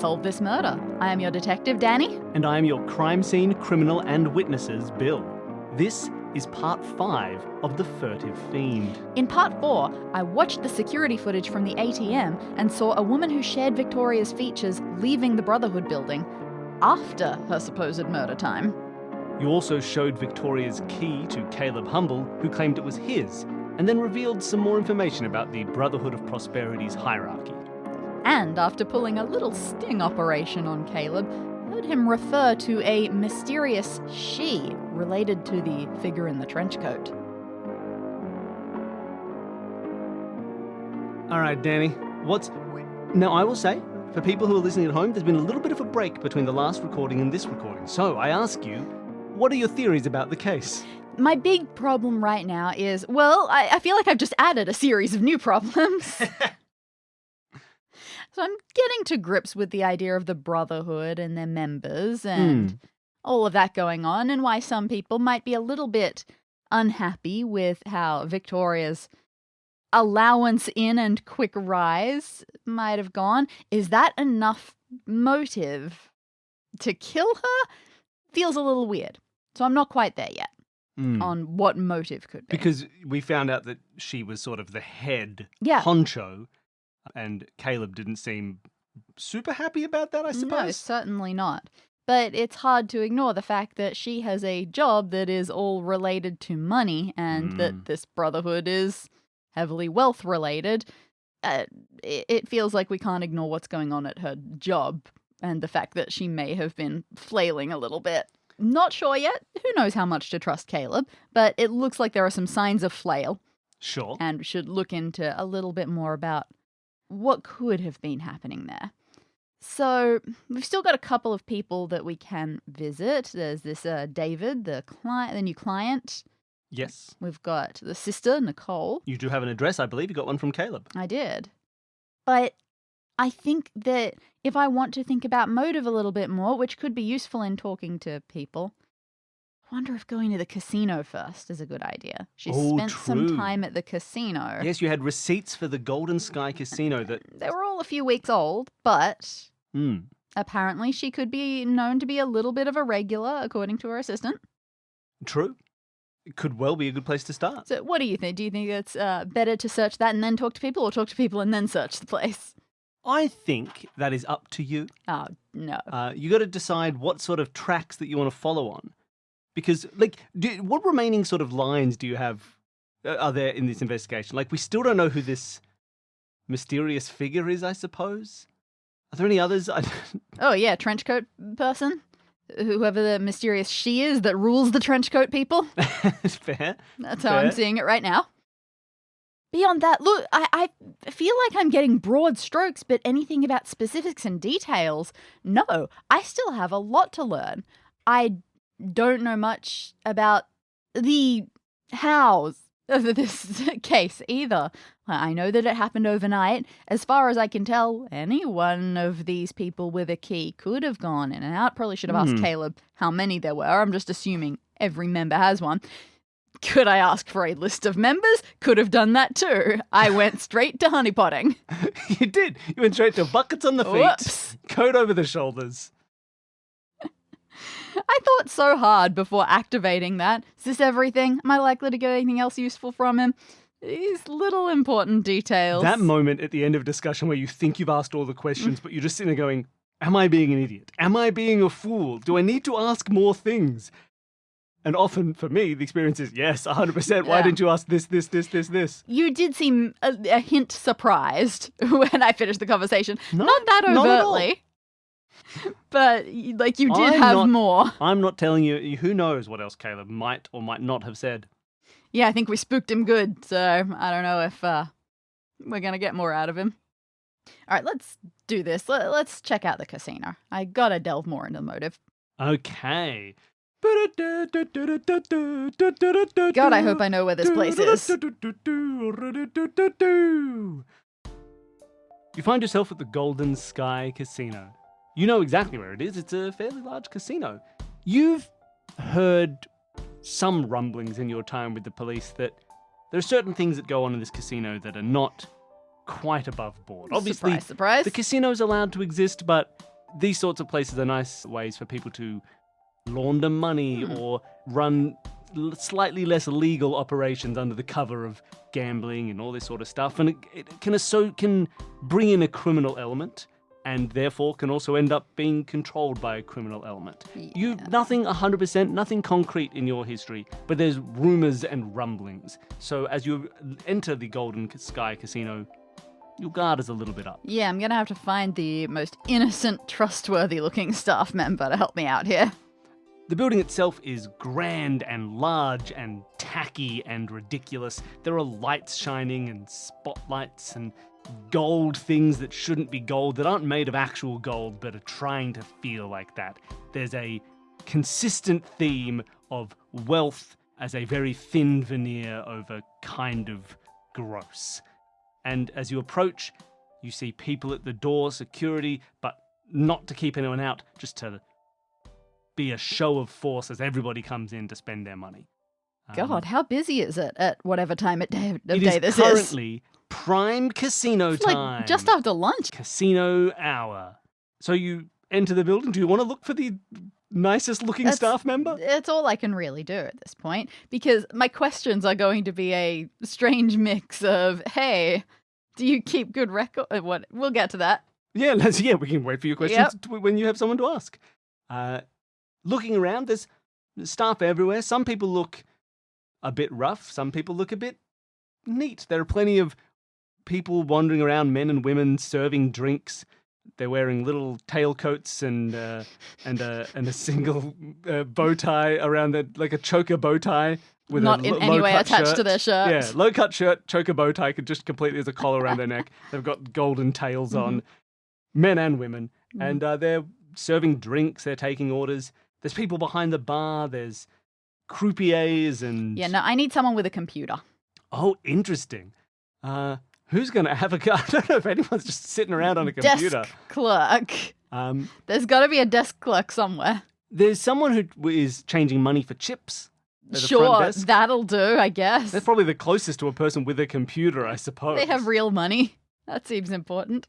Solve This Murder. I am your detective, Dani. And I am your crime scene criminal and witnesses, Bill. This is part 5 of the Furtive Fiend. In part 4, I watched the security footage from the ATM and saw a woman who shared Victoria's features leaving the Brotherhood building after her supposed murder time. You also showed Victoria's key to Caleb Humble, who claimed it was his, and then revealed some more information about the Brotherhood of Prosperity's hierarchy. And after pulling a little sting operation on Caleb, heard him refer to a mysterious she related to the figure in the trench coat. All right, Dani, Now, I will say, for people who are listening at home, there's been a little bit of a break between the last recording and this recording. So I ask you, what are your theories about the case? My big problem right now is, I feel like I've just added a series of new problems. So I'm getting to grips with the idea of the Brotherhood and their members and all of that going on, and why some people might be a little bit unhappy with how Victoria's allowance in and quick rise might have gone. Is that enough motive to kill her? Feels a little weird. So I'm not quite there yet on what motive could be. Because we found out that she was sort of the head honcho, and Caleb didn't seem super happy about that, I suppose. No, certainly not. But it's hard to ignore the fact that she has a job that is all related to money, and that this Brotherhood is heavily wealth related. It feels like we can't ignore what's going on at her job, and the fact that she may have been flailing a little bit. Not sure yet. Who knows how much to trust Caleb, but it looks like there are some signs of flail. Sure. And we should look into a little bit more about what could have been happening there. So we've still got a couple of people that we can visit. There's this David, the new client. Yes. We've got the sister, Nicole. You do have an address, I believe. You got one from Caleb. I did. But I think that if I want to think about motive a little bit more, which could be useful in talking to people, I wonder if going to the casino first is a good idea. She spent some time at the casino. Yes, you had receipts for the Golden Sky Casino that... They were all a few weeks old, but apparently she could be known to be a little bit of a regular, according to her assistant. True. It could well be a good place to start. So what do you think? Do you think it's better to search that and then talk to people, or talk to people and then search the place? I think that is up to you. Oh, no. You got to decide what sort of tracks that you want to follow on. Because, what remaining sort of lines do you have, are there in this investigation? We still don't know who this mysterious figure is, I suppose. Are there any others? Oh, yeah, trench coat person. Whoever the mysterious she is that rules the trench coat people. Fair. That's how I'm seeing it right now. Beyond that, look, I feel like I'm getting broad strokes, but anything about specifics and details, no. I still have a lot to learn. I don't know much about the hows of this case either. I know that it happened overnight. As far as I can tell, any one of these people with a key could have gone in and out. Probably should have asked Caleb how many there were. I'm just assuming every member has one. Could I ask for a list of members? Could have done that too. I went straight to honeypotting. You did. You went straight to buckets on the feet, coat over the shoulders. I thought so hard before activating that. Is this everything? Am I likely to get anything else useful from him? These little important details. That moment at the end of a discussion where you think you've asked all the questions, but you're just sitting there going, am I being an idiot? Am I being a fool? Do I need to ask more things? And often, for me, the experience is, yes, 100%. Why didn't you ask this? You did seem a hint surprised when I finished the conversation. No, not that overtly. But, you did have more. I'm not telling you. Who knows what else Caleb might or might not have said. Yeah, I think we spooked him good. So, I don't know if we're going to get more out of him. All right, let's do this. Let's check out the casino. I got to delve more into the motive. Okay. God, I hope I know where this place is. You find yourself at the Golden Sky Casino. You know exactly where it is. It's a fairly large casino. You've heard some rumblings in your time with the police that there are certain things that go on in this casino that are not quite above board. Obviously, surprise. The casino's allowed to exist, but these sorts of places are nice ways for people to launder money or run slightly less legal operations under the cover of gambling and all this sort of stuff. And it can bring in a criminal element, and therefore can also end up being controlled by a criminal element. Yeah. Nothing 100%, nothing concrete in your history, but there's rumors and rumblings. So as you enter the Golden Sky Casino, your guard is a little bit up. Yeah, I'm going to have to find the most innocent, trustworthy-looking staff member to help me out here. The building itself is grand and large and tacky and ridiculous. There are lights shining and spotlights and gold things that shouldn't be gold, that aren't made of actual gold but are trying to feel like that. There's a consistent theme of wealth as a very thin veneer over kind of gross. And as you approach, you see people at the door, security, but not to keep anyone out, just to be a show of force as everybody comes in to spend their money. God, how busy is it at whatever time of day It this is currently prime casino It's time. like just after lunch. Casino hour. So you enter the building. Do you want to look for the nicest looking staff member? It's all I can really do at this point, because my questions are going to be a strange mix of, hey, do you keep good record? What? We'll get to that. Yeah, we can wait for your questions when you have someone to ask. Looking around, there's staff everywhere. Some people look a bit rough. Some people look a bit neat. There are plenty of people wandering around, men and women serving drinks. They're wearing little tailcoats and a single bow tie around like a choker bow tie with Not in any way attached to their shirt. Yeah, low cut shirt, choker bow tie, could just completely as a collar around their neck. They've got golden tails on, men and women, and they're serving drinks. They're taking orders. There's people behind the bar. There's croupiers and... Yeah, no, I need someone with a computer. Oh, interesting. Who's going to have a... I don't know if anyone's just sitting around on a computer. Desk clerk. There's got to be a desk clerk somewhere. There's someone who is changing money for chips at the front Sure, desk. that'll do, I guess. They're probably the closest to a person with a computer, I suppose. They have real money. That seems important.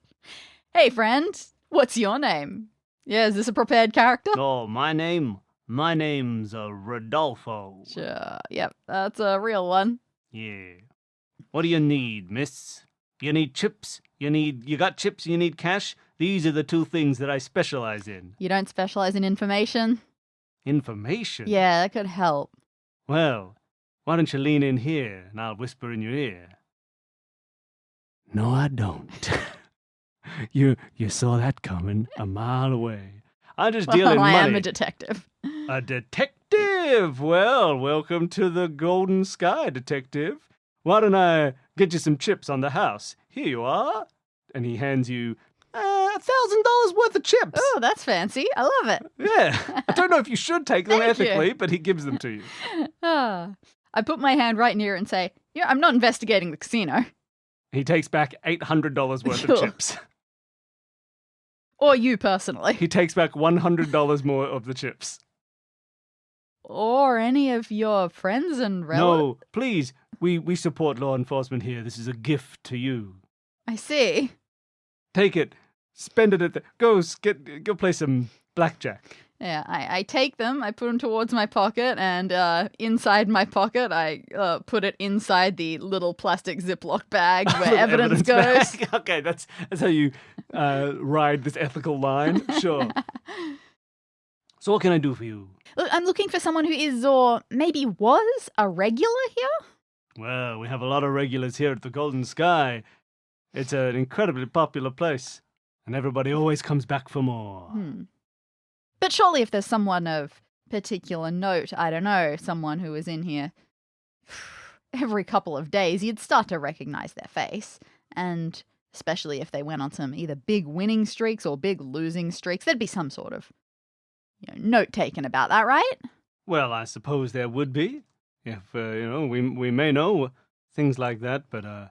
Hey, friend, what's your name? Yeah, is this a prepared character? Oh, my name's Rodolfo. Sure, yep, that's a real one. Yeah. What do you need, miss? You need chips? You got chips, you need cash? These are the two things that I specialize in. You don't specialize in information? Information? Yeah, that could help. Well, why don't you lean in here and I'll whisper in your ear. No, I don't. You saw that coming a mile away. I just deal in money. I am a detective. A detective? Well, welcome to the Golden Sky, detective. Why don't I get you some chips on the house? Here you are. And he hands you $1,000 worth of chips. Oh, that's fancy. I love it. Yeah. I don't know if you should take them Thank you. ethically, but he gives them to you. I put my hand right near it and say, yeah, I'm not investigating the casino. He takes back $800 worth Sure. of chips. Or you personally. He takes back $100 more of the chips. Or any of your friends and relatives. No, please. We support law enforcement here. This is a gift to you. I see. Take it. Spend it at the... Go play some blackjack. Yeah, I take them, I put them towards my pocket, and inside my pocket, I put it inside the little plastic Ziploc bag where evidence goes. Bag. Okay, that's how you ride this ethical line. Sure. So what can I do for you? Look, I'm looking for someone who is, or maybe was, a regular here? Well, we have a lot of regulars here at the Golden Sky. It's an incredibly popular place, and everybody always comes back for more. But surely if there's someone of particular note, I don't know, someone who is in here every couple of days, you'd start to recognize their face. And especially if they went on some either big winning streaks or big losing streaks, there'd be some sort of note taken about that, right? Well, I suppose there would be. If, we may know things like that, but I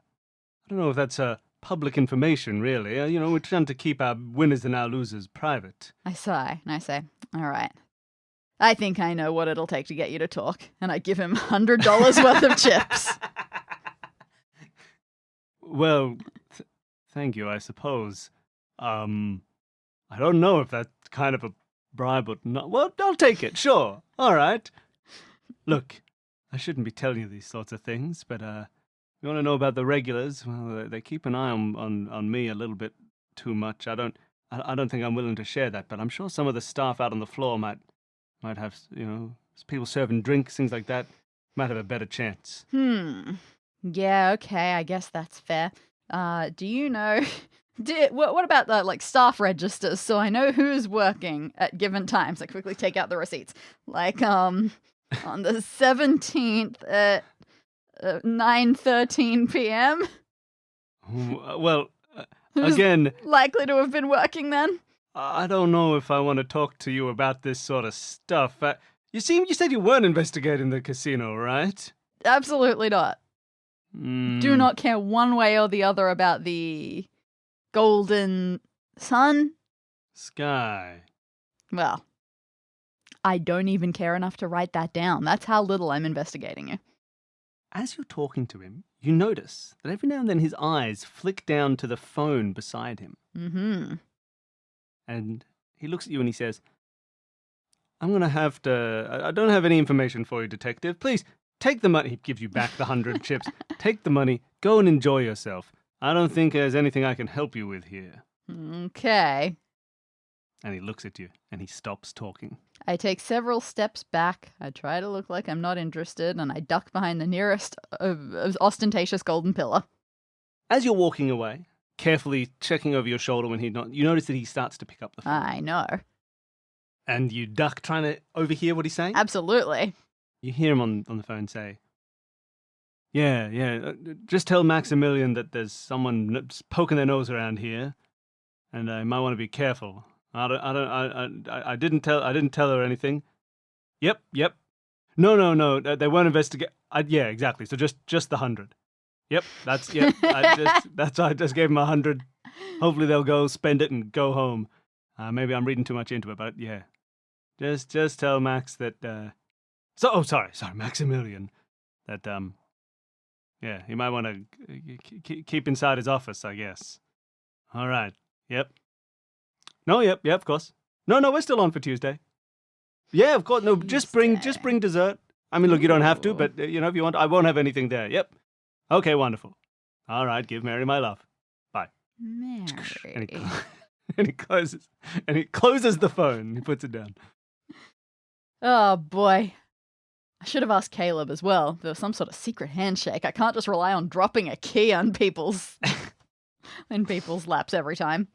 don't know if that's public information, really. We're trying to keep our winners and our losers private. I say, all right. I think I know what it'll take to get you to talk. And I give him $100 worth of chips. Well, thank you, I suppose. I don't know if that's kind of a bribe or not. Well, I'll take it, sure. All right. Look, I shouldn't be telling you these sorts of things, but you want to know about the regulars? Well, they keep an eye on me a little bit too much. I don't think I'm willing to share that, but I'm sure some of the staff out on the floor might have, people serving drinks, things like that, might have a better chance. Yeah, okay, I guess that's fair. Do you know... What about the staff registers, so I know who's working at given times? I quickly take out the receipts. On the 17th at 9:13 p.m. Well, Who's again... likely to have been working then? I don't know if I want to talk to you about this sort of stuff. You said you weren't investigating the casino, right? Absolutely not. Do not care one way or the other about the golden sun? Sky. Well, I don't even care enough to write that down. That's how little I'm investigating you. As you're talking to him, you notice that every now and then his eyes flick down to the phone beside him. Mm-hmm. And he looks at you and he says, I'm going to have to... I don't have any information for you, detective. Please, take the money. He gives you back the 100 chips. Take the money. Go and enjoy yourself. I don't think there's anything I can help you with here. Okay. And he looks at you and he stops talking. I take several steps back. I try to look like I'm not interested, and I duck behind the nearest ostentatious golden pillar. As you're walking away, carefully checking over your shoulder when you notice that he starts to pick up the phone. I know. And you duck trying to overhear what he's saying? Absolutely. You hear him on the phone say, Yeah, just tell Maximilian that there's someone poking their nose around here, and I might want to be careful. I didn't tell her anything. Yep. No, they weren't investigating. Yeah, exactly. So just the 100. Yep, that's why I just gave them 100. Hopefully they'll go spend it and go home. Maybe I'm reading too much into it, but yeah. Just tell Max that, sorry, Maximilian, that, yeah, he might want to keep inside his office, I guess. All right. Yep. No, yep, of course. No, we're still on for Tuesday. Yeah, of course. No, just bring dessert. I mean, look, you don't have to, but, if you want, I won't have anything there. Yep. Okay, wonderful. All right, give Mary my love. Bye. Mary. And he closes the phone. He puts it down. Oh, boy. I should have asked Caleb as well. There was some sort of secret handshake. I can't just rely on dropping a key on people's laps every time.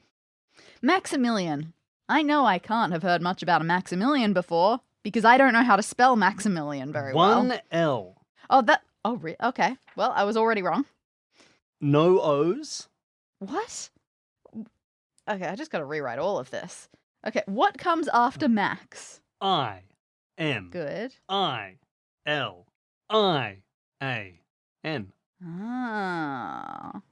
Maximilian. I know I can't have heard much about a Maximilian before, because I don't know how to spell Maximilian very well. 1 L. Okay. Well, I was already wrong. No O's. What? Okay, I just got to rewrite all of this. Okay, what comes after Max? I M. Good. I L I A N. Ah.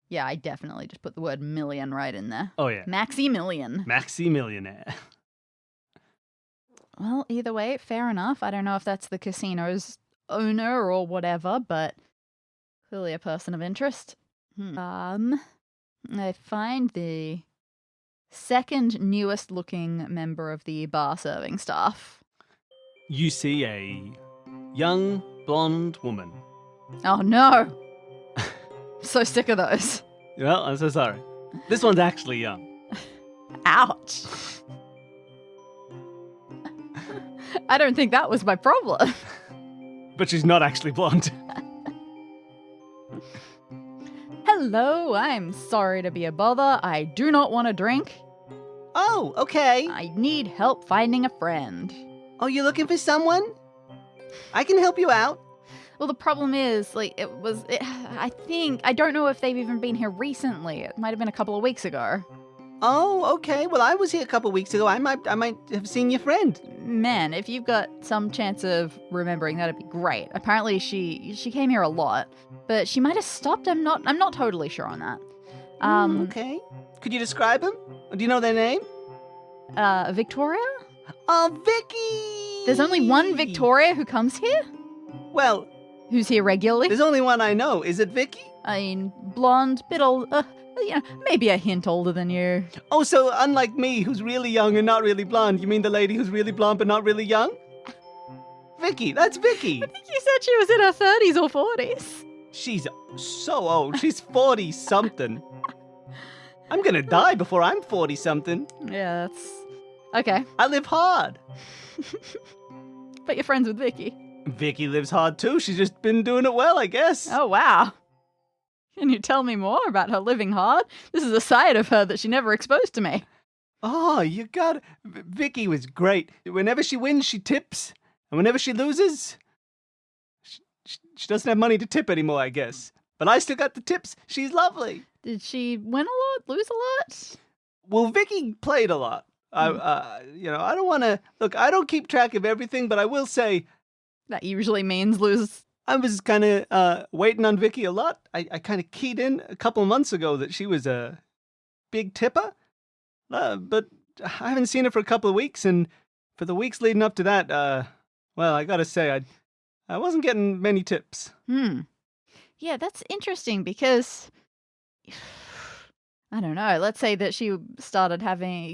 Yeah, I definitely just put the word million right in there. Oh, yeah. Maximilian. Maximillionaire. Well, either way, fair enough. I don't know if that's the casino's owner or whatever, but clearly a person of interest. I find the second newest looking member of the bar serving staff. You see a young blonde woman. Oh no! So sick of those. Well, I'm so sorry. This one's actually young. Ouch. I don't think that was my problem. But she's not actually blonde. Hello, I'm sorry to be a bother. I do not want a drink. Oh, okay. I need help finding a friend. Oh, you're looking for someone? I can help you out. Well, the problem is, I don't know if they've even been here recently. It might have been a couple of weeks ago. Oh, okay. Well, I was here a couple of weeks ago. I might have seen your friend. Man, if you've got some chance of remembering, that'd be great. Apparently, she came here a lot, but she might have stopped. I'm not totally sure on that. Okay. Could you describe them? Do you know their name? Victoria? Oh, Vicky! There's only one Victoria who comes here? Well, who's here regularly? there's only one I know. Is it Vicky? I mean, blonde, maybe a hint older than you. Oh, so unlike me, who's really young and not really blonde, you mean the lady who's really blonde but not really young? Vicky, that's Vicky. I think you said she was in her 30s or 40s. She's so old. She's 40-something. I'm gonna die before I'm 40-something. Yeah, that's... Okay. I live hard. But you're friends with Vicky. Vicky lives hard too. She's just been doing it well, I guess. Oh, wow. Can you tell me more about her living hard? This is a side of her that she never exposed to me. Oh, you got... Vicky was great. Whenever she wins, she tips. And whenever she loses... She doesn't have money to tip anymore, I guess. But I still got the tips. She's lovely. Did she win a lot, lose a lot? Well, Vicky played a lot. I don't want to... Look, I don't keep track of everything, but I will say... That usually means lose. I was kind of waiting on Vicky a lot. I kind of keyed in a couple of months ago that she was a big tipper. But I haven't seen her for a couple of weeks, and for the weeks leading up to that, well, I gotta say, I wasn't getting many tips. Yeah, that's interesting because... I don't know. Let's say that she started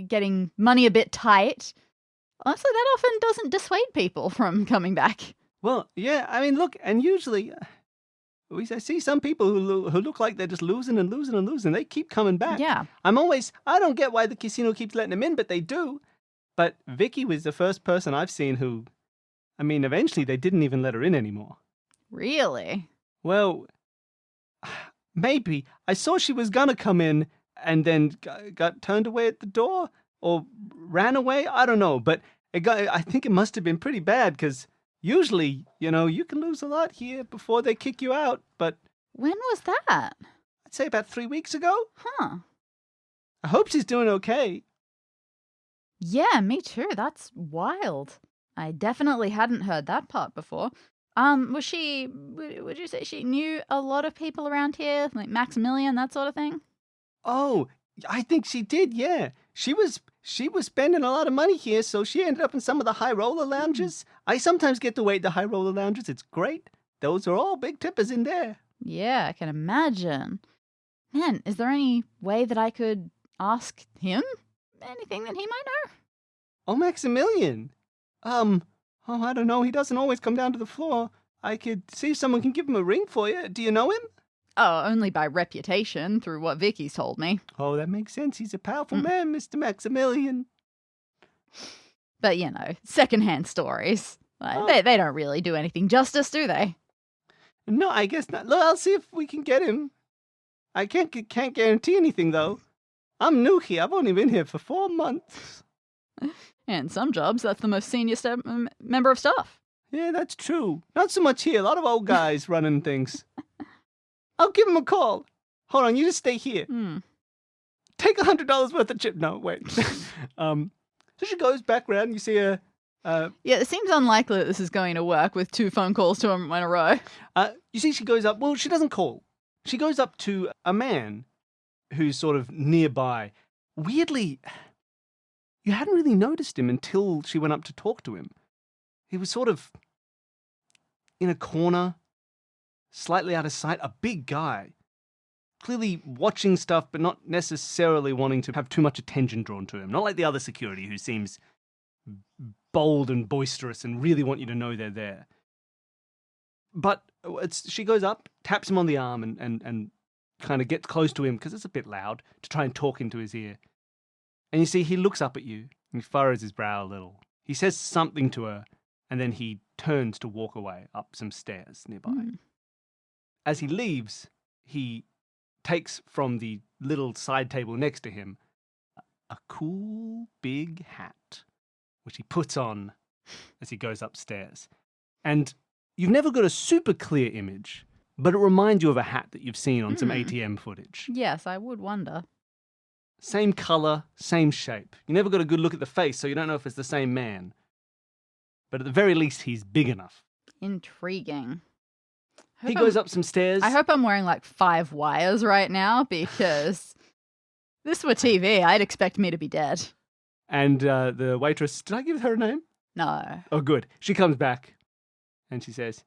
getting money a bit tight. Honestly, that often doesn't dissuade people from coming back. Well, yeah, I mean, look, and usually I see some people who look like they're just losing and losing and losing. They keep coming back. Yeah. I don't get why the casino keeps letting them in, but they do. But Vicky was the first person I've seen who, I mean, eventually they didn't even let her in anymore. Really? Well, maybe. I saw she was gonna come in and then got turned away at the door or ran away. I don't know, but I think it must have been pretty bad because usually, you can lose a lot here before they kick you out. But When was that? I'd say about 3 weeks ago. Huh. I hope she's doing okay. Yeah, me too. That's wild. I definitely hadn't heard that part before. Would you say she knew a lot of people around here? Like Maximilian, that sort of thing? Oh, I think she did, yeah. She was spending a lot of money here, so she ended up in some of the high roller lounges. I sometimes get to wait the high roller lounges. It's great. Those are all big tippers in there. Yeah, I can imagine. Man, is there any way that I could ask him anything that he might know? Oh, Maximilian. I don't know. He doesn't always come down to the floor. I could see if someone can give him a ring for you. Do you know him? Oh, only by reputation, through what Vicky's told me. Oh, that makes sense. He's a powerful man, Mr. Maximilian. But, secondhand stories. They don't really do anything justice, do they? No, I guess not. Look, I'll see if we can get him. I can't guarantee anything, though. I'm new here. I've only been here for 4 months. And some jobs, that's the most senior member of staff. Yeah, that's true. Not so much here. A lot of old guys running things. I'll give him a call. Hold on, you just stay here. Take $100 worth of chip. No, wait. So she goes back around and you see her. Yeah, it seems unlikely that this is going to work with 2 phone calls to him in a row. You see she goes up. Well, she doesn't call. She goes up to a man who's sort of nearby. Weirdly, you hadn't really noticed him until she went up to talk to him. He was sort of in a corner, slightly out of sight, a big guy. Clearly watching stuff, but not necessarily wanting to have too much attention drawn to him. Not like the other security who seems bold and boisterous and really want you to know they're there. But she goes up, taps him on the arm and kind of gets close to him because it's a bit loud to try and talk into his ear. And you see he looks up at you and he furrows his brow a little. He says something to her and then he turns to walk away up some stairs nearby. As he leaves, he takes from the little side table next to him a cool big hat, which he puts on as he goes upstairs. And you've never got a super clear image, but it reminds you of a hat that you've seen on some ATM footage. Yes, I would wonder. Same colour, same shape. You never got a good look at the face, so you don't know if it's the same man. But at the very least, he's big enough. Intriguing. He goes up some stairs. I hope I'm wearing like 5 wires right now because this were TV. I'd expect me to be dead. And the waitress, did I give her a name? No. Oh, good. She comes back and she says,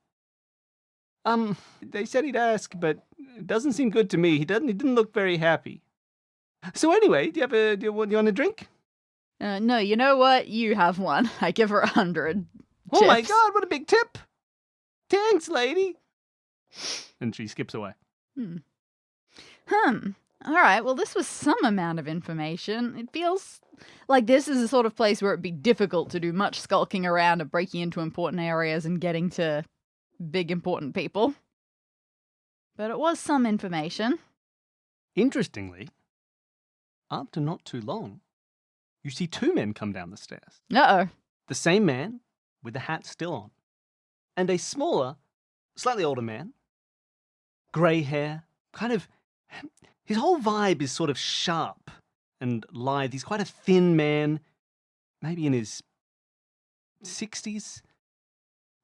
They said he'd ask, but it doesn't seem good to me. He didn't look very happy. So anyway, do you want a drink? No, you know what? You have one. I give her 100 Oh my tips. God, what a big tip! Thanks, lady. And she skips away. All right, well, this was some amount of information. It feels like this is the sort of place where it'd be difficult to do much skulking around and breaking into important areas and getting to big important people. But it was some information. Interestingly, after not too long, you see 2 men come down the stairs. Uh-oh. The same man, with the hat still on, and a smaller, slightly older man, grey hair, kind of... His whole vibe is sort of sharp and lithe. He's quite a thin man, maybe in his 60s.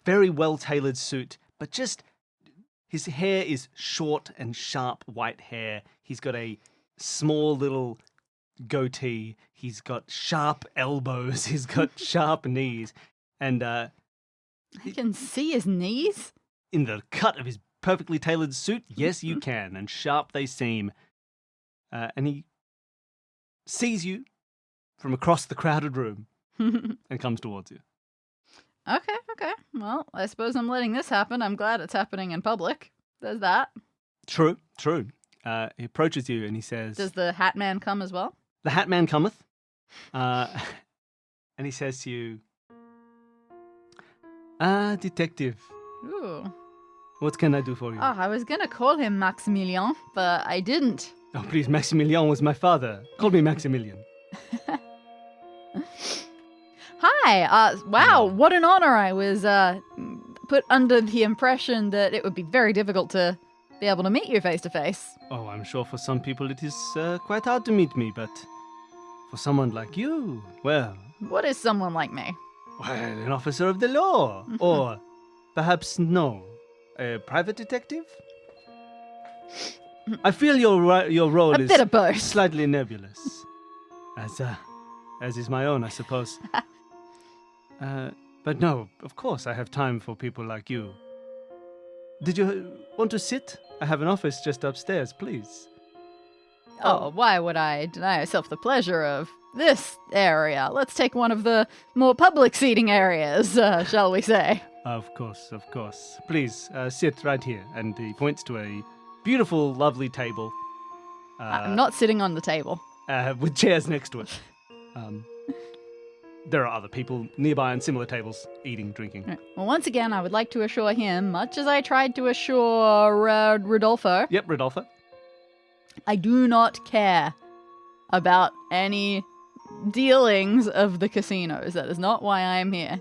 Very well-tailored suit, but just... His hair is short and sharp white hair. He's got a small little goatee. He's got sharp elbows. He's got sharp knees. And I can see his knees. in the cut of his perfectly tailored suit, yes, you can. And sharp they seem. And he sees you from across the crowded room and comes towards you. Okay. Well, I suppose I'm letting this happen. I'm glad it's happening in public. There's that. True. He approaches you and he says... Does the Hat Man come as well? The Hat Man cometh. And he says to you... detective, Ooh. what can I do for you? Oh, I was going to call him Maximilien, but I didn't. Oh, please, Maximilien was my father. Call me Maximilian. Hi. Wow, what an honor. I was put under the impression that it would be very difficult to be able to meet you face to face. Oh, I'm sure for some people it is quite hard to meet me, but for someone like you, well, What is someone like me? an officer of the law, or perhaps no, a private detective? I feel your role A is bit of both. slightly nebulous, as is my own, I suppose. But no, of course I have time for people like you. Did you want to sit? I have an office just upstairs, please. Oh, why would I deny myself the pleasure of this area? Let's take one of the more public seating areas, shall we say? Of course. Please, sit right here. And he points to a beautiful, lovely table. I'm not sitting on the table. With chairs next to it. There are other people nearby on similar tables, eating, drinking. Right. Well, once again, I would like to assure him, much as I tried to assure Rodolfo, Yep, Rodolfo. I do not care about any dealings of the casinos. That is not why I am here.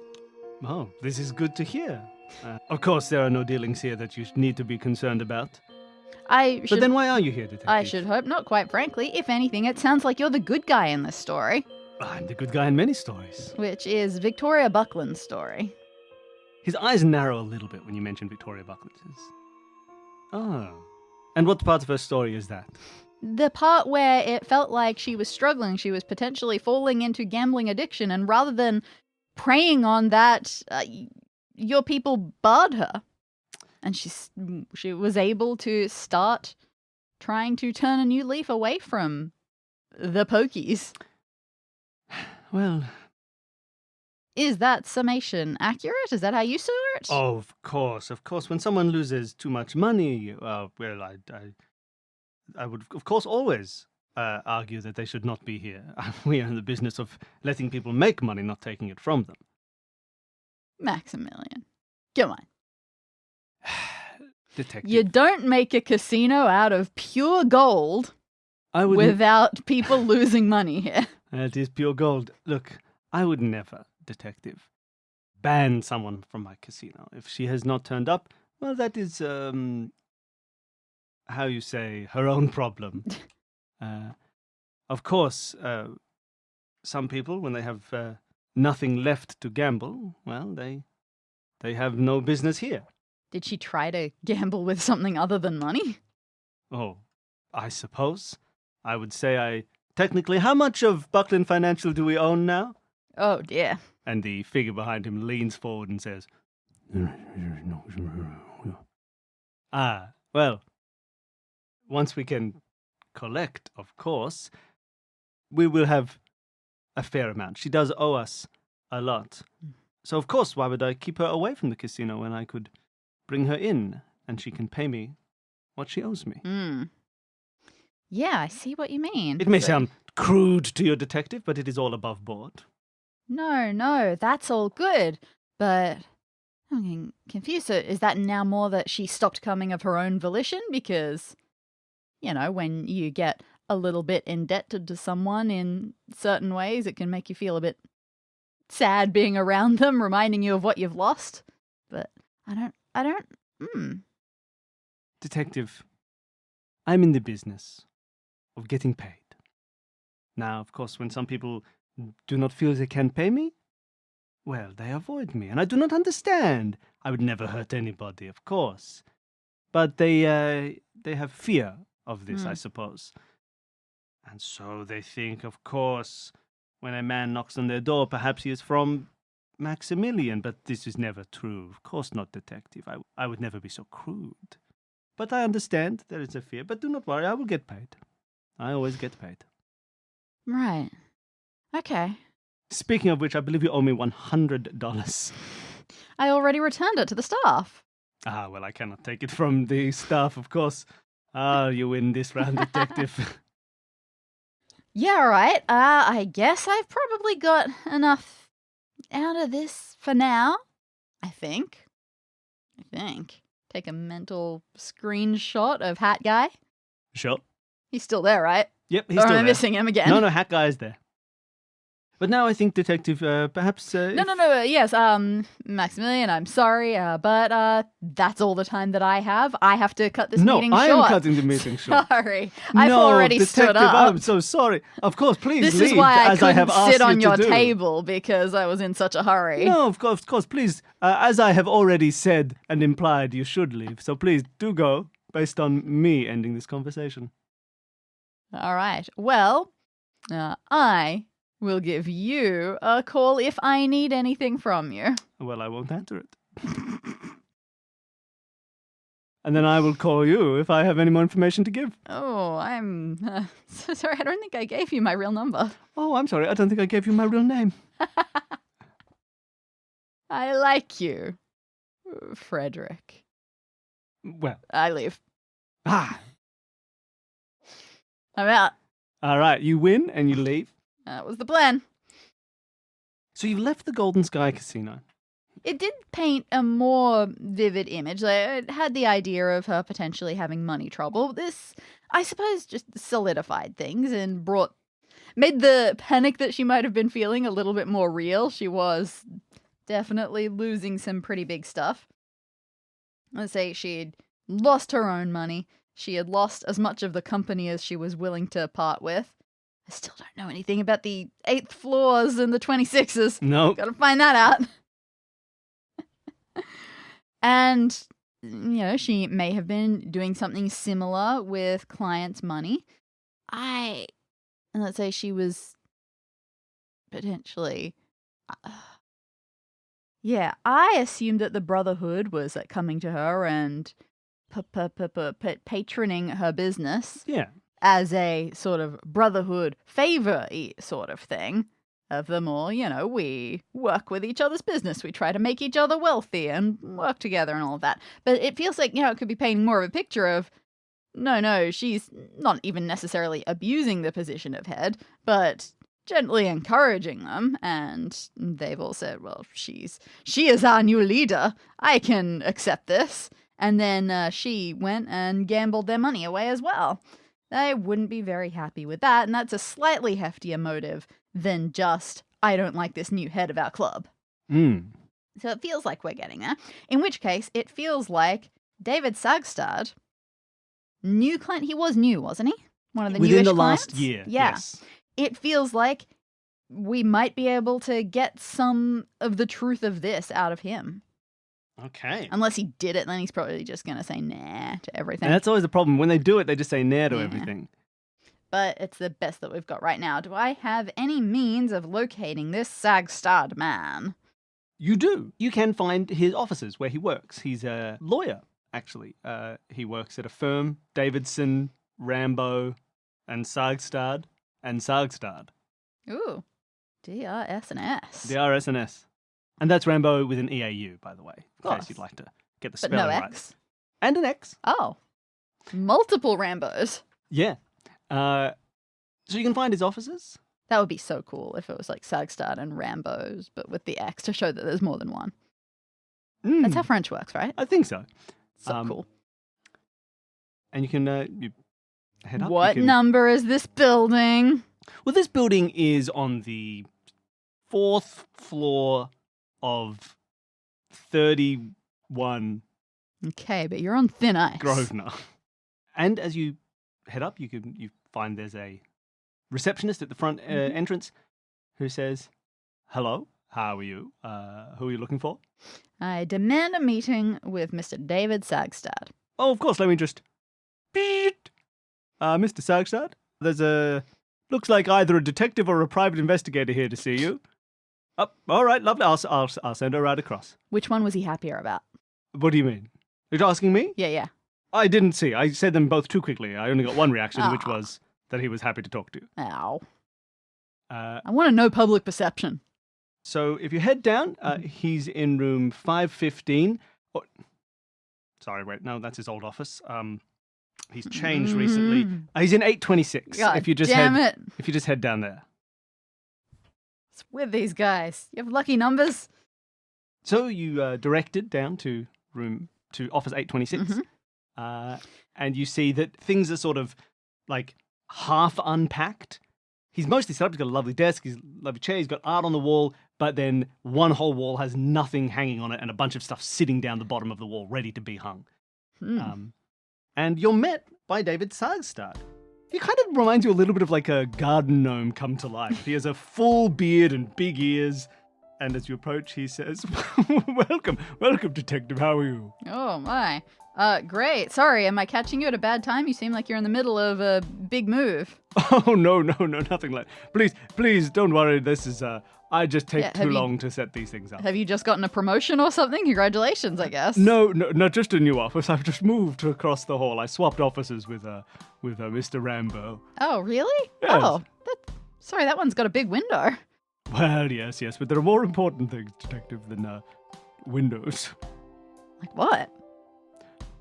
Oh, this is good to hear. Of course, there are no dealings here that you need to be concerned about. But then why are you here, detective? I should hope not, quite frankly. If anything, it sounds like you're the good guy in this story. I'm the good guy in many stories. Which is Victoria Buckland's story. His eyes narrow a little bit when you mention Victoria Buckland's. Oh. And what part of her story is that? The part where it felt like she was struggling, she was potentially falling into gambling addiction, and rather than preying on that, your people barred her. And she was able to start trying to turn a new leaf away from the pokies. Well... Is that summation accurate? Is that how you saw it? Of course. When someone loses too much money, I would, of course, always argue that they should not be here. We are in the business of letting people make money, not taking it from them. Maximilian, come on. Detective. You don't make a casino out of pure gold without people losing money here. That is pure gold. Look, I would never, detective, ban someone from my casino. If she has not turned up, well, that is, how you say, her own problem. Of course, some people, when they have nothing left to gamble, well, they have no business here. Did she try to gamble with something other than money? Oh, I suppose. I would say technically, how much of Buckland Financial do we own now? Oh, dear. And the figure behind him leans forward and says, Well, once we can collect, of course, we will have a fair amount. She does owe us a lot. So, of course, why would I keep her away from the casino when I could bring her in and she can pay me what she owes me? Yeah, I see what you mean. It may sound crude to your detective, but it is all above board. No, that's all good. But I'm getting confused. So is that now more that she stopped coming of her own volition? Because, when you get a little bit indebted to someone in certain ways, it can make you feel a bit sad being around them, reminding you of what you've lost. But I don't. Detective, I'm in the business of getting paid. Now, of course, when some people do not feel they can pay me, well, they avoid me, and I do not understand. I would never hurt anybody, of course. But they have fear of this, I suppose. And so they think, of course, when a man knocks on their door, perhaps he is from Maximilian, but this is never true. Of course not, detective. I would never be so crude. But I understand there is a fear, but do not worry, I will get paid. I always get paid. Right. Okay. Speaking of which, I believe you owe me $100. I already returned it to the staff. Well, I cannot take it from the staff, of course. You win this round, detective. Yeah, all right. I guess I've probably got enough out of this for now. I think. Take a mental screenshot of Hat Guy. Sure. He's still there, right? Yep, he's or still am I there. missing him again? No, Hat Guy is there. But now I think, detective, perhaps... No, yes, Maximilian, I'm sorry, but that's all the time that I have. I have to cut this meeting short. No, I am cutting the meeting short. Sorry, I've already stood up. I'm so sorry. Of course, please this leave, is why I as I have couldn't asked sit on you your to do. table, because I was in such a hurry. No, of course, please. As I have already said and implied, you should leave. So please, do go, based on me ending this conversation. All right, well, I will give you a call if I need anything from you. Well, I won't answer it. And then I will call you if I have any more information to give. Oh, I'm so sorry. I don't think I gave you my real number. Oh, I'm sorry. I don't think I gave you my real name. I like you, Frederick. Well. I leave. I'm out. All right, you win and you leave. That was the plan. So you left the Golden Sky Casino. It did paint a more vivid image. It had the idea of her potentially having money trouble. This, I suppose, just solidified things and made the panic that she might have been feeling a little bit more real. She was definitely losing some pretty big stuff. Let's say she'd lost her own money. She had lost as much of the company as she was willing to part with. I still don't know anything about the 8th floors and the 26s. Nope. Gotta find that out. And, she may have been doing something similar with clients' money. And let's say she was potentially... I assumed that the Brotherhood was coming to her and patroning her business. Yeah. As a sort of brotherhood favor-y sort of thing. Of them all, we work with each other's business. We try to make each other wealthy and work together and all of that. But it feels like, it could be painting more of a picture of, no, she's not even necessarily abusing the position of head, but gently encouraging them. And they've all said, well, she is our new leader. I can accept this. And then she went and gambled their money away as well. They wouldn't be very happy with that, and that's a slightly heftier motive than just, I don't like this new head of our club. So it feels like we're getting there. In which case, it feels like David Sagstad, new client, he was new, wasn't he? One of the Within newish the clients? last year, Yeah. yes. It feels like we might be able to get some of the truth of this out of him. Okay. Unless he did it, then he's probably just going to say nah to everything. And that's always the problem. When they do it, they just say nah to everything. But it's the best that we've got right now. Do I have any means of locating this Sagstad man? You do. You can find his offices where he works. He's a lawyer, actually. He works at a firm, Davidson, Rambo, and Sargstad, Ooh. DRS&S. The RSNS. And that's Rambo with an EAU, by the way, in Course. case you'd like to get the But spelling no right. X. And an X. Oh. Multiple Rambos. Yeah. So you can find his offices. That would be so cool if it was like Sagstad and Rambos, but with the X to show that there's more than one. That's how French works, right? I think so. So cool. And you can you head up. What number is this building? Well, this building is on the 4th floor of 31 Okay, but you're on thin ice. Grosvenor. And as you head up, you find there's a receptionist at the front entrance who says, "Hello, how are you? Who are you looking for?" I demand a meeting with Mr. David Sagstad. Oh, of course. Let me just. Mr. Sagstad, there's looks like either a detective or a private investigator here to see you. Oh, all right, lovely. I'll send her right across. Which one was he happier about? What do you mean? You're asking me? Yeah. I didn't see. I said them both too quickly. I only got one reaction, which was that he was happy to talk to you. Ow. I want to know public perception. So if you head down, he's in room 515. Oh, sorry, wait, no, that's his old office. He's changed recently. He's in 826. God if you just damn it. If you just head down there. It's with these guys. You have lucky numbers? So you directed down to office 826, and you see that things are sort of like half unpacked. He's mostly set up. He's got a lovely desk, he's got a lovely chair, he's got art on the wall, but then one whole wall has nothing hanging on it and a bunch of stuff sitting down the bottom of the wall ready to be hung. And you're met by David Sargstad. He kind of reminds you a little bit of like a garden gnome come to life. He has a full beard and big ears. And as you approach, he says, welcome, detective, how are you? Oh, my. Great. Sorry, am I catching you at a bad time? You seem like you're in the middle of a big move. Oh, no, nothing like Please, don't worry, this is, I just take too long to set these things up. Have you just gotten a promotion or something? Congratulations, I guess. No, not just a new office. I've just moved across the hall. I swapped offices with Mr. Rambo. Oh, really? Yes. Oh, sorry, that one's got a big window. Well, yes, but there are more important things, detective, than windows. Like what?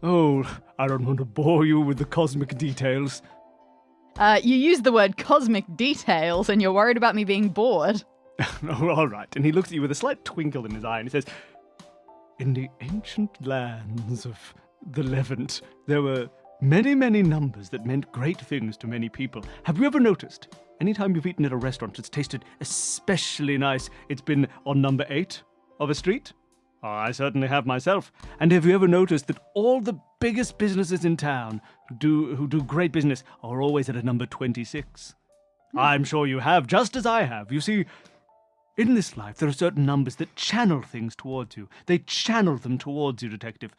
Oh, I don't want to bore you with the cosmic details. You used the word cosmic details and you're worried about me being bored. Oh, all right. And he looks at you with a slight twinkle in his eye and he says, in the ancient lands of the Levant, there were many, many numbers that meant great things to many people. Have you ever noticed? Anytime you've eaten at a restaurant that's tasted especially nice, it's been on number 8 of a street? Oh, I certainly have myself. And have you ever noticed that all the biggest businesses in town who do great business are always at a number 26? I'm sure you have, just as I have. You see, in this life, there are certain numbers that channel things towards you. They channel them towards you, detective.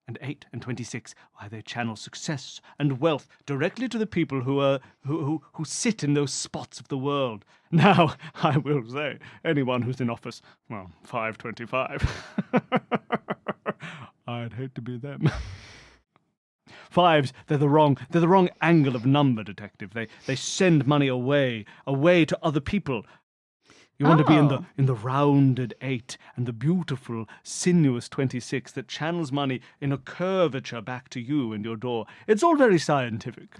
And 8 and 26, why, they channel success and wealth directly to the people who sit in those spots of the world. Now, I will say, anyone who's in office, 525, I'd hate to be them. 5s, they're the wrong angle of number, detective. They send money away to other people. You want to be in the rounded 8 and the beautiful, sinuous 26 that channels money in a curvature back to you and your door. It's all very scientific.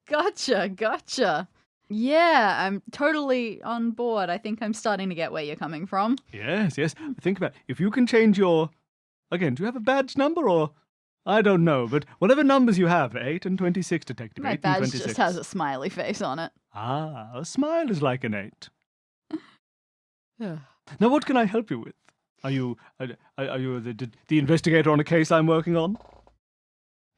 Gotcha. Yeah, I'm totally on board. I think I'm starting to get where you're coming from. Yes. Think about it. If you can change your... Again, do you have a badge number or... I don't know, but whatever numbers you have, 8 and 26, detective. My 8 badge and 26. just has a smiley face on it. Ah, a smile is like an 8. Now, what can I help you with? Are you the investigator on a case I'm working on?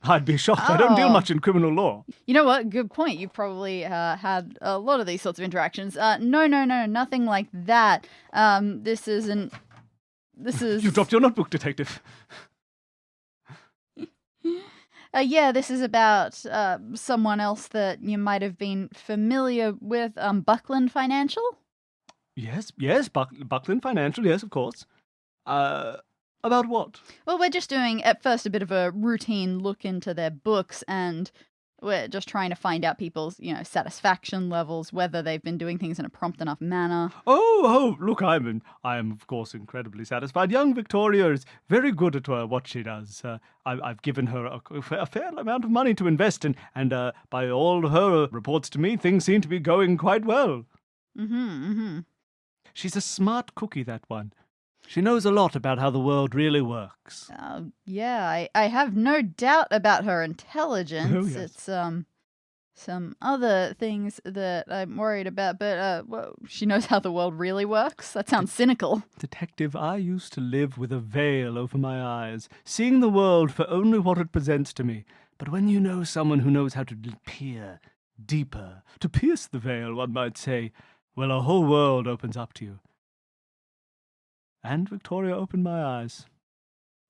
I'd be shocked. I don't deal much in criminal law. You know what? Good point. You probably had a lot of these sorts of interactions. No, nothing like that. This is... You dropped your notebook, detective. Yeah, this is about someone else that you might have been familiar with, Buckland Financial? Yes, Buckland Financial, yes, of course. About what? Well, we're just doing, at first, a bit of a routine look into their books, and we're just trying to find out people's, satisfaction levels, whether they've been doing things in a prompt enough manner. Look, I am of course incredibly satisfied. Young Victoria is very good at what she does. I've given her a fair amount of money to invest in, and by all her reports to me, things seem to be going quite well. She's a smart cookie, that one. She knows a lot about how the world really works. Yeah, I have no doubt about her intelligence. Oh, yes. It's some other things that I'm worried about, but she knows how the world really works. That sounds cynical. Detective, I used to live with a veil over my eyes, seeing the world for only what it presents to me. But when you know someone who knows how to peer deeper, to pierce the veil, one might say, well, a whole world opens up to you. And Victoria opened my eyes.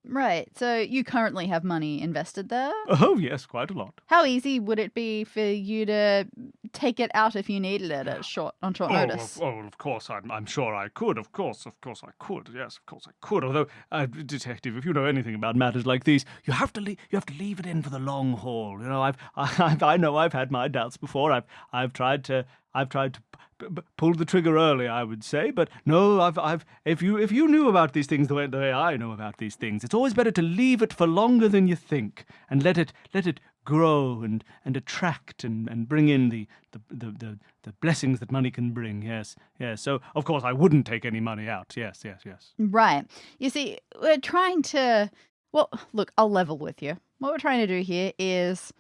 Right, so you currently have money invested there? Oh, yes, quite a lot. How easy would it be for you to take it out if you needed it on short notice? Of course, I'm sure I could. Of course I could. Yes, of course I could. Although, detective, if you know anything about matters like these, you have to leave it in for the long haul. You know, I know I've had my doubts before. I've tried to pull the trigger early, I would say, but no, if you knew about these things the way I know about these things, it's always better to leave it for longer than you think and let it grow and attract and bring in the blessings that money can bring. Yes. So of course I wouldn't take any money out. Yes. Right. You see, we're trying to. Well, look, I'll level with you. What we're trying to do here is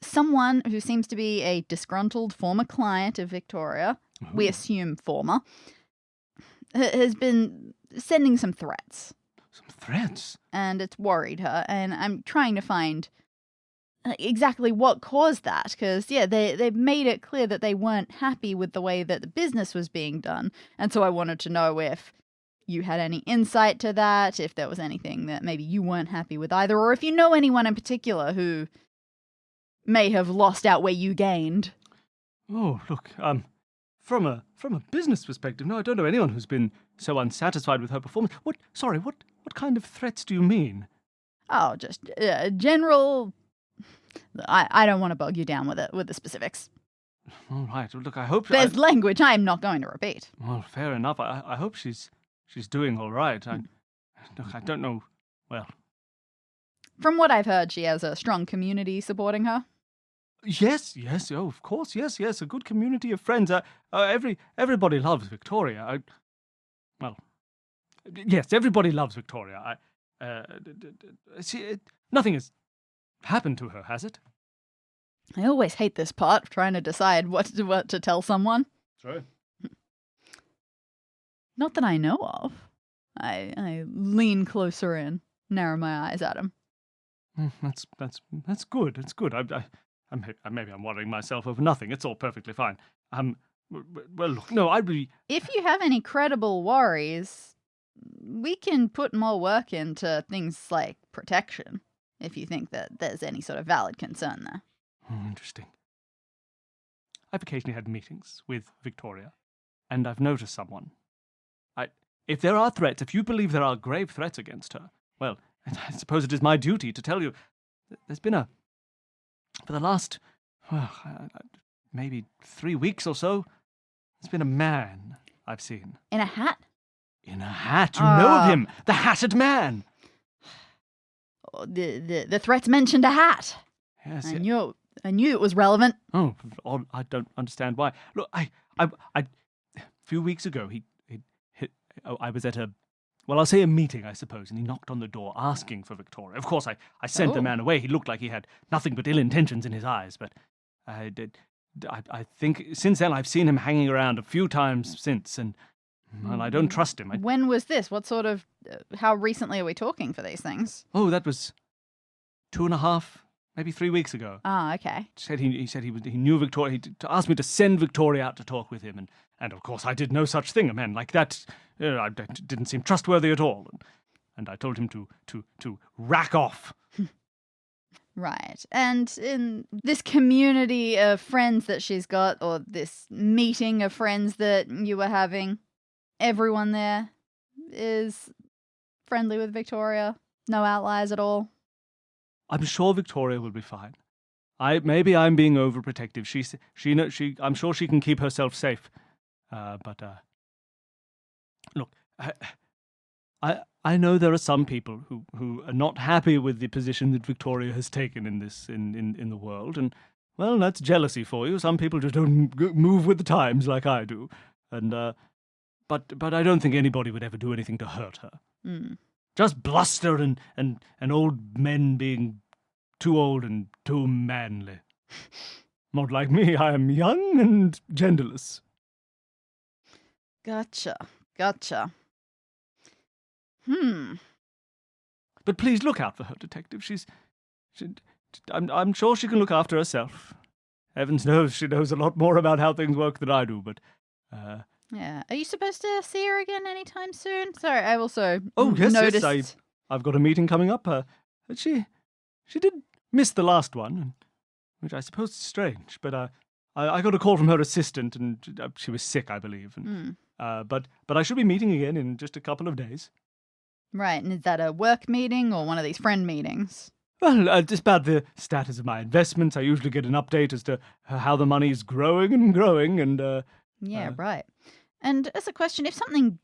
someone who seems to be a disgruntled former client of Victoria, we assume former, has been sending some threats. Some threats? And it's worried her, and I'm trying to find exactly what caused that, because, they've made it clear that they weren't happy with the way that the business was being done, and so I wanted to know if you had any insight to that, if there was anything that maybe you weren't happy with either, or if you know anyone in particular who may have lost out where you gained. Oh, look, from a business perspective, no, I don't know anyone who's been so unsatisfied with her performance. What kind of threats do you mean? Oh, just general. I don't want to bog you down with the specifics. All right. Well, look, I hope there's language I'm not going to repeat. Well, fair enough. I hope she's doing all right. I don't know. Well, from what I've heard, she has a strong community supporting her. Yes. Oh, of course. Yes. A good community of friends. Everybody loves Victoria. Yes, everybody loves Victoria. Nothing has happened to her, has it? I always hate this part of trying to decide what to tell someone. True. Not that I know of. I lean closer in, narrow my eyes at him. That's good. It's good. Maybe I'm worrying myself over nothing. It's all perfectly fine. Well, look, no, If you have any credible worries, we can put more work into things like protection, if you think that there's any sort of valid concern there. Interesting. I've occasionally had meetings with Victoria, and I've noticed someone. If there are threats, if you believe there are grave threats against her, well, I suppose it is my duty to tell you there's been for the last, maybe 3 weeks or so, there's been a man I've seen. In a hat? In a hat. You know of him. The Hatted Man. The threats mentioned a hat. Yes. I knew it was relevant. Oh, I don't understand why. Look, a few weeks ago, I was at I'll say a meeting, I suppose, and he knocked on the door asking for Victoria. Of course, I sent the man away. He looked like he had nothing but ill intentions in his eyes, but I think since then I've seen him hanging around a few times since, and well, I don't trust him. When was this? What sort of, how recently are we talking for these things? Oh, that was 2.5, maybe 3 weeks ago. Ah, okay. He said he knew Victoria. He asked me to send Victoria out to talk with him, and of course I did no such thing. A man like that, I didn't seem trustworthy at all, and I told him to rack off. Right. And in this community of friends that she's got, or this meeting of friends that you were having, everyone there is friendly with Victoria? No outliers at all? I'm sure Victoria will be fine. Maybe I'm being overprotective. I'm sure she can keep herself safe. But look, I know there are some people who are not happy with the position that Victoria has taken in the world, and well, that's jealousy for you. Some people just don't move with the times like I do, and but I don't think anybody would ever do anything to hurt her. Mm. Just bluster and old men being too old and too manly. Not like me, I am young and genderless. Gotcha. But please look out for her, Detective. I'm sure she can look after herself. Heavens knows she knows a lot more about how things work than I do, but... Yeah. Are you supposed to see her again anytime soon? Sorry, I also Yes, noticed... I've got a meeting coming up. She did miss the last one, which I suppose is strange, but I got a call from her assistant, and she was sick, I believe. And, but I should be meeting again in just a couple of days. Right, and is that a work meeting or one of these friend meetings? Well, just about the status of my investments. I usually get an update as to how the money is growing, and... Yeah, right. And as a question, if something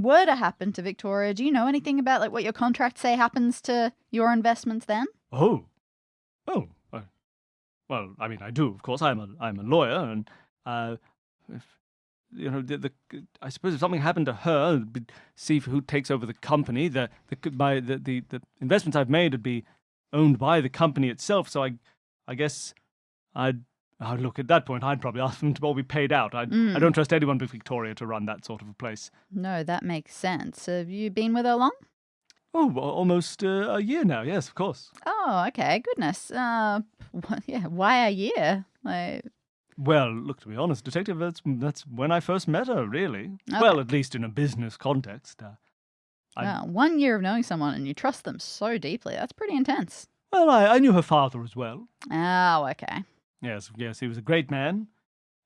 were to happen to Victoria, do you know anything about like what your contracts say happens to your investments then? Well, I mean, I do, of course. I'm a lawyer, and if you know, I suppose if something happened to her, we'd see who takes over the company. The investments I've made would be owned by the company itself. So I guess I'd look at that point. I'd probably ask them to all be paid out. I don't trust anyone but Victoria to run that sort of a place. No, that makes sense. Have you been with her long? Oh, almost a year now. Yes, of course. Oh, okay. Goodness. Yeah. Why a year? Well, look, to be honest, Detective, that's when I first met her, really. Okay. Well, at least in a business context. 1 year of knowing someone and you trust them so deeply. That's pretty intense. Well, I knew her father as well. Oh, okay. Yes, he was a great man,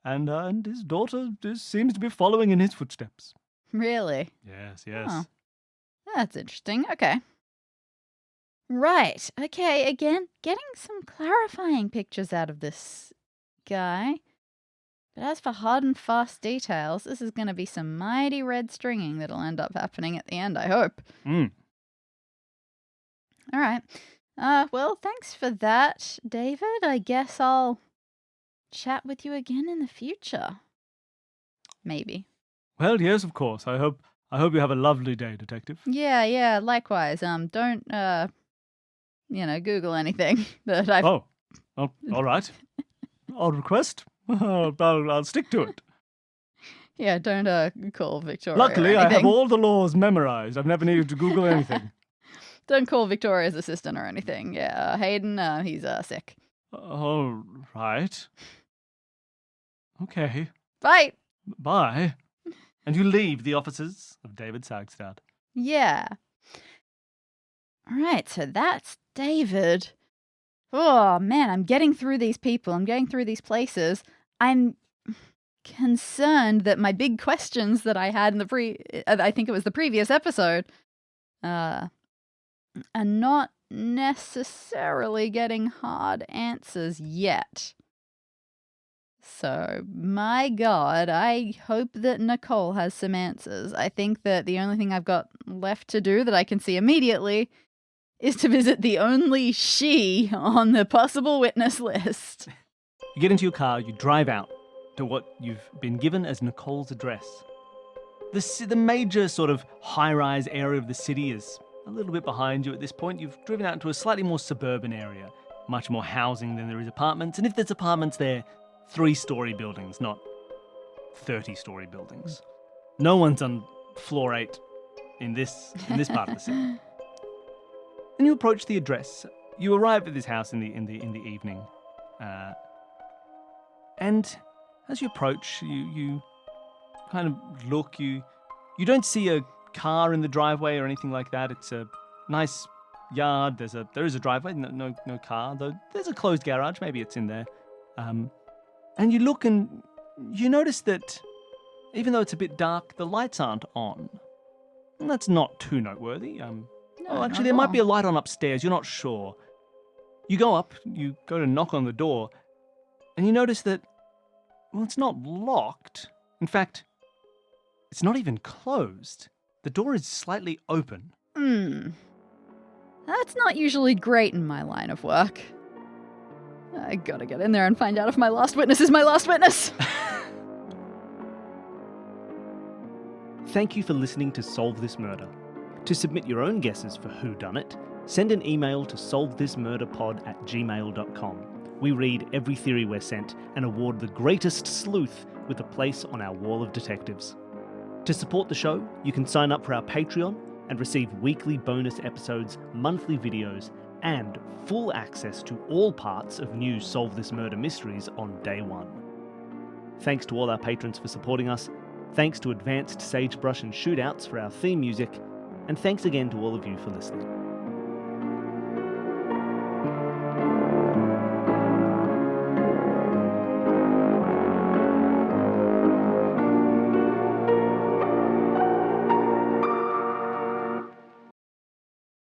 and his daughter seems to be following in his footsteps. Really? Yes. Oh, that's interesting. Okay. Right. Okay, again, getting some clarifying pictures out of this guy. But as for hard and fast details, this is going to be some mighty red stringing that'll end up happening at the end, I hope. Mm. All right. Well, thanks for that, David. I guess I'll chat with you again in the future. Maybe. Well, yes, of course. I hope you have a lovely day, Detective. Yeah, likewise. Don't Google anything that I've... Oh, all right. I'll request. I'll stick to it. Yeah, don't call Victoria. Luckily, I have all the laws memorized. I've never needed to Google anything. Don't call Victoria's assistant or anything. Yeah, Hayden, he's sick. All right. Okay. Bye. Bye. And you leave the offices of David Sagstad. Yeah. All right, so that's David. Oh, man, I'm getting through these people. I'm getting through these places. I'm concerned that my big questions that I had in I think it was the previous episode, are not necessarily getting hard answers yet. So, my God, I hope that Nicole has some answers. I think that the only thing I've got left to do that I can see immediately is to visit the only she on the possible witness list. You get into your car, you drive out to what you've been given as Nicole's address. The major sort of high-rise area of the city is a little bit behind you at this point. You've driven out into a slightly more suburban area, much more housing than there is apartments. And if there's apartments, they're 3-story buildings, not 30-story buildings. No one's on floor 8 in this part of the city. And you approach the address. You arrive at this house in the evening, and as you approach, you kind of look. You don't see a car in the driveway or anything like that. It's a nice yard. There is a driveway, no car, though there's a closed garage. Maybe it's in there. And you look and you notice that even though it's a bit dark, the lights aren't on. That's not too noteworthy. No, actually, not there at might all. be a light on upstairs. You're not sure. You go up, you go to knock on the door, and you notice that, well, it's not locked. In fact, it's not even closed. The door is slightly open. That's not usually great in my line of work. I gotta get in there and find out if my last witness is my last witness. Thank you for listening to Solve This Murder. To submit your own guesses for whodunit, send an email to solvethismurderpod@gmail.com. We read every theory we're sent and award the greatest sleuth with a place on our wall of detectives. To support the show, you can sign up for our Patreon and receive weekly bonus episodes, monthly videos, and full access to all parts of new Solve This Murder mysteries on day one. Thanks to all our patrons for supporting us. Thanks to Advanced Sagebrush and Shootouts for our theme music. And thanks again to all of you for listening.